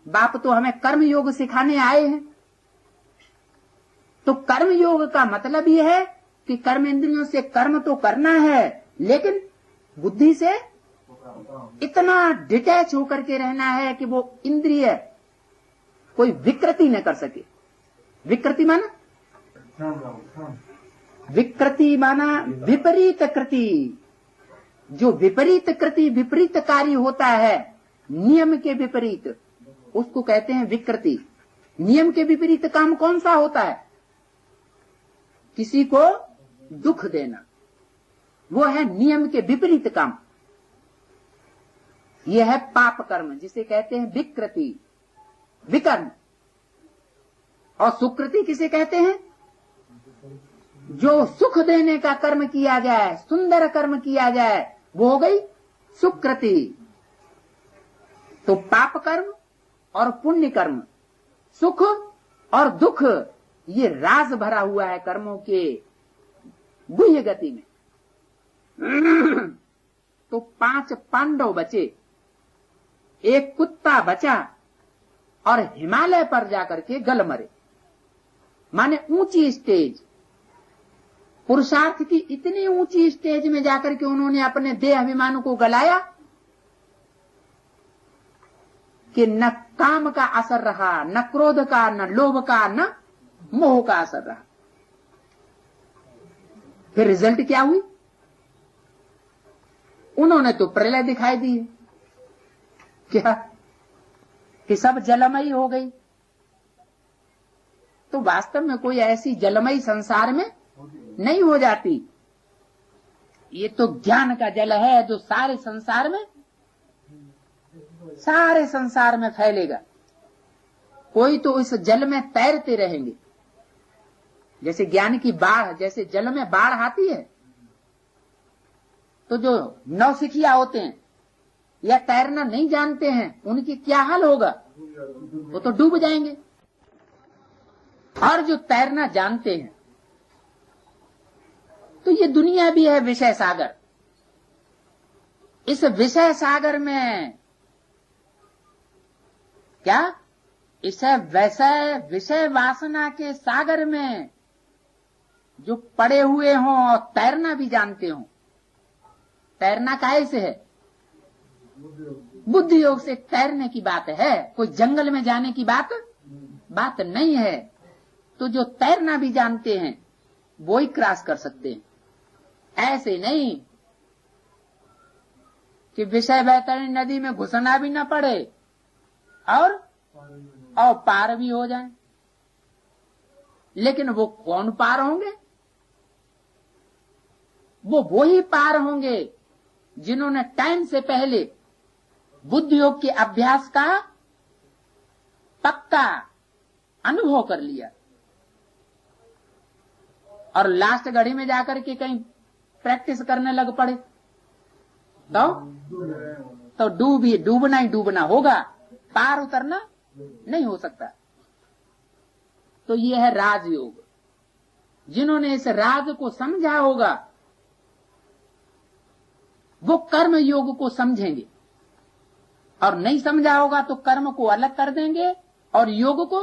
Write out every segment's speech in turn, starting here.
बाप तो हमें कर्म योग सिखाने आए हैं। तो कर्म योग का मतलब यह है कि कर्म इंद्रियों से कर्म तो करना है, लेकिन बुद्धि से इतना डिटैच होकर के रहना है कि वो इंद्रिय कोई विकृति न कर सके। विकृति माना विपरीत कृति। जो विपरीत कृति, विपरीत कार्य होता है नियम के विपरीत, उसको कहते हैं विकृति। नियम के विपरीत काम कौन सा होता है? किसी को दुख देना, वो है नियम के विपरीत काम। यह है पाप कर्म, जिसे कहते हैं विकृति, विकर्म। और सुकृति किसे कहते हैं? जो सुख देने का कर्म किया जाए, सुंदर कर्म किया जाए, वो हो गई सुकृति। तो पाप कर्म और पुण्य कर्म, सुख और दुख, ये राज भरा हुआ है कर्मों के गुह्य गति में। तो 5 पांडव बचे, एक कुत्ता बचा और हिमालय पर जाकर के गल मरे। माने ऊंची स्टेज, पुरुषार्थ की इतनी ऊंची स्टेज में जाकर के उन्होंने अपने देह अभिमान को गलाया कि न काम का असर रहा, न क्रोध का, न लोभ का, न मोह का असर रहा। फिर रिजल्ट क्या हुई? उन्होंने तो प्रलय दिखाई दी। क्या कि सब जलमयी हो गई। तो वास्तव में कोई ऐसी जलमयी संसार में नहीं हो जाती। ये तो ज्ञान का जल है जो सारे संसार में फैलेगा। कोई तो इस जल में तैरते रहेंगे, जैसे ज्ञान की बाढ़, जैसे जल में बाढ़ आती है, तो जो नौसिखिया होते हैं या तैरना नहीं जानते हैं, उनकी क्या हाल होगा? वो तो डूब जाएंगे। और जो तैरना जानते हैं, तो ये दुनिया भी है विषय सागर। इस विषय सागर में क्या, इसे विषय वासना के सागर में जो पड़े हुए हों और तैरना भी जानते हों। तैरना काहे से है? बुद्धि योग से तैरने की बात है, कोई जंगल में जाने की बात नहीं है। तो जो तैरना भी जानते हैं वो ही क्रॉस कर सकते हैं। ऐसे नहीं कि विषय वैतरणी नदी में घुसना भी न पड़े और पार भी हो जाए। लेकिन वो कौन पार होंगे? वो ही पार होंगे जिन्होंने टाइम से पहले बुद्धि योग के अभ्यास का पक्का अनुभव कर लिया और लास्ट घड़ी में जाकर के कहीं प्रैक्टिस करने लग पड़े तो डूबना होगा, पार उतरना नहीं हो सकता। तो ये है राजयोग। जिन्होंने इस राज को समझा होगा वो कर्म योग को समझेंगे, और नहीं समझा होगा तो कर्म को अलग कर देंगे और योग को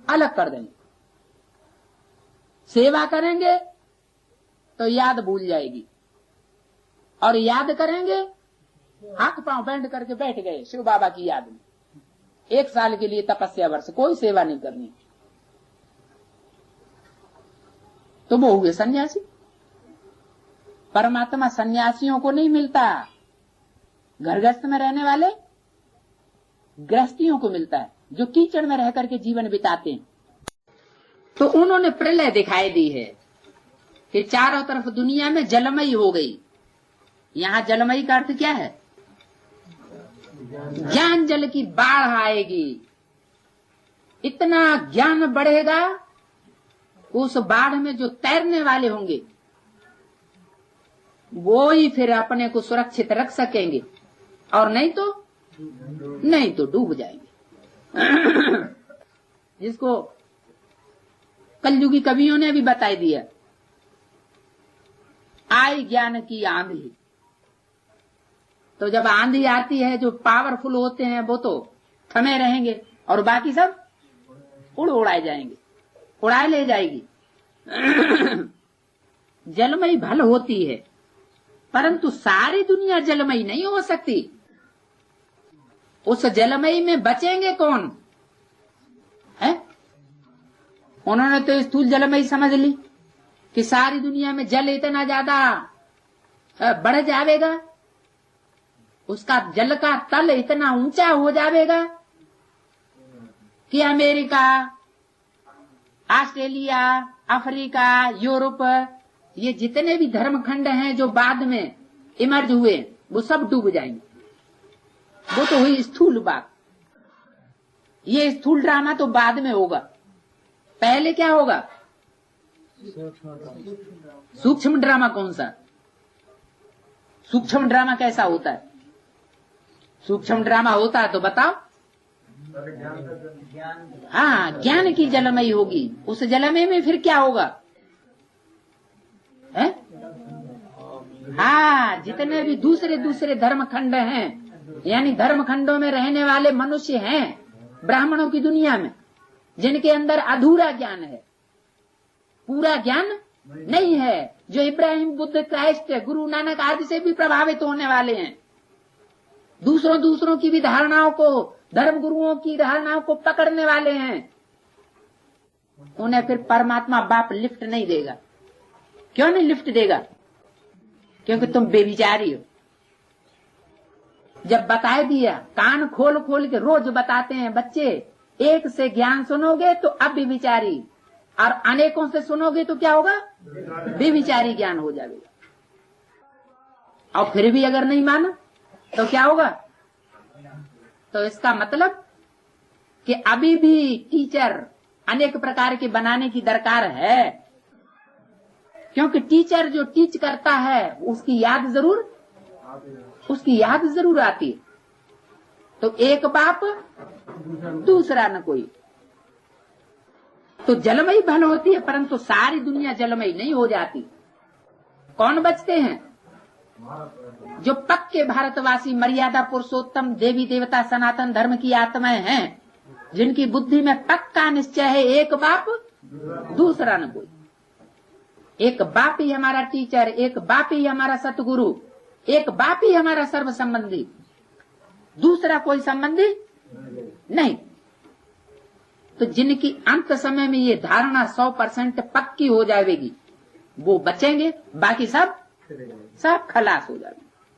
अलग कर देंगे। सेवा करेंगे तो याद भूल जाएगी, और याद करेंगे हाथ पांव बैंड करके बैठ गए शिव बाबा की याद में। 1 साल के लिए तपस्या वर्ष, कोई सेवा नहीं करनी, तो वो हुए सन्यासी। परमात्मा सन्यासियों को नहीं मिलता, घर गृहस्थ में रहने वाले गृहस्थियों को मिलता है, जो कीचड़ में रह करके जीवन बिताते हैं। तो उन्होंने प्रलय दिखाई दी है कि चारों तरफ दुनिया में जलमयी हो गई। यहां जलमयी का अर्थ क्या है? ज्ञान जल की बाढ़ आएगी। इतना ज्ञान बढ़ेगा, उस बाढ़ में जो तैरने वाले होंगे वो ही फिर अपने को सुरक्षित रख सकेंगे, और नहीं तो डूब जाएंगे। जिसको कलयुगी कवियों ने भी बता दिया, आई ज्ञान की आंधी। तो जब आंधी आती है, जो पावरफुल होते हैं वो तो थमे रहेंगे और बाकी सब उड़ाए जाएंगे, उड़ाए ले जाएगी। जलमयी भल होती है, परंतु सारी दुनिया जलमयी नहीं हो सकती। उस जलमयी में बचेंगे कौन है? उन्होंने तो स्थूल जलमयी समझ ली कि सारी दुनिया में जल इतना ज्यादा बढ़ जाएगा, उसका जल का तल इतना ऊंचा हो जाएगा कि अमेरिका, ऑस्ट्रेलिया, अफ्रीका, यूरोप, ये जितने भी धर्मखंड हैं जो बाद में इमर्ज हुए, वो सब डूब जाएंगे। वो तो हुई स्थूल बात। ये स्थूल ड्रामा तो बाद में होगा। पहले क्या होगा? सूक्ष्म ड्रामा। कौन सा सूक्ष्म ड्रामा? कैसा होता है सूक्ष्म ड्रामा? होता है तो बताओ। हाँ, ज्ञान की जलमयी होगी। उस जलमयी में फिर क्या होगा? है? हाँ, जितने भी दूसरे दूसरे धर्मखंड हैं, यानी धर्मखंडों में रहने वाले मनुष्य हैं ब्राह्मणों की दुनिया में, जिनके अंदर अधूरा ज्ञान है, पूरा ज्ञान नहीं है, जो इब्राहिम, बुद्ध, क्राइस्ट, गुरु नानक आदि से भी प्रभावित होने वाले हैं, दूसरों की भी धारणाओं को, धर्म गुरुओं की धारणाओं को पकड़ने वाले हैं, उन्हें फिर परमात्मा बाप लिफ्ट नहीं देगा। क्यों नहीं लिफ्ट देगा? क्योंकि तुम बेविचारी हो। जब बता दिया, कान खोल खोल के रोज बताते हैं बच्चे, एक से ज्ञान सुनोगे तो अब बेविचारी, और अनेकों से सुनोगे तो क्या होगा? बेविचारी ज्ञान हो जाएगा। और फिर भी अगर नहीं माना तो क्या होगा? तो इसका मतलब कि अभी भी टीचर अनेक प्रकार के बनाने की दरकार है, क्योंकि टीचर जो टीच करता है उसकी याद जरूर आती है। तो एक बाप दूसरा न कोई। तो जलमयी भल होती है, परंतु सारी दुनिया जलमयी नहीं हो जाती। कौन बचते हैं? जो पक्के भारतवासी, मर्यादा पुरुषोत्तम, देवी देवता, सनातन धर्म की आत्माएं हैं, जिनकी बुद्धि में पक्का निश्चय है, एक बाप दूसरा न कोई। एक बाप ही हमारा टीचर, एक बाप ही हमारा सतगुरु, एक बाप ही हमारा सर्व संबंधी, दूसरा कोई संबंधी नहीं। तो जिनकी अंत समय में ये धारणा 100% पक्की हो जाएगी, वो बचेंगे, बाकी सब खलास हो जाएंगे।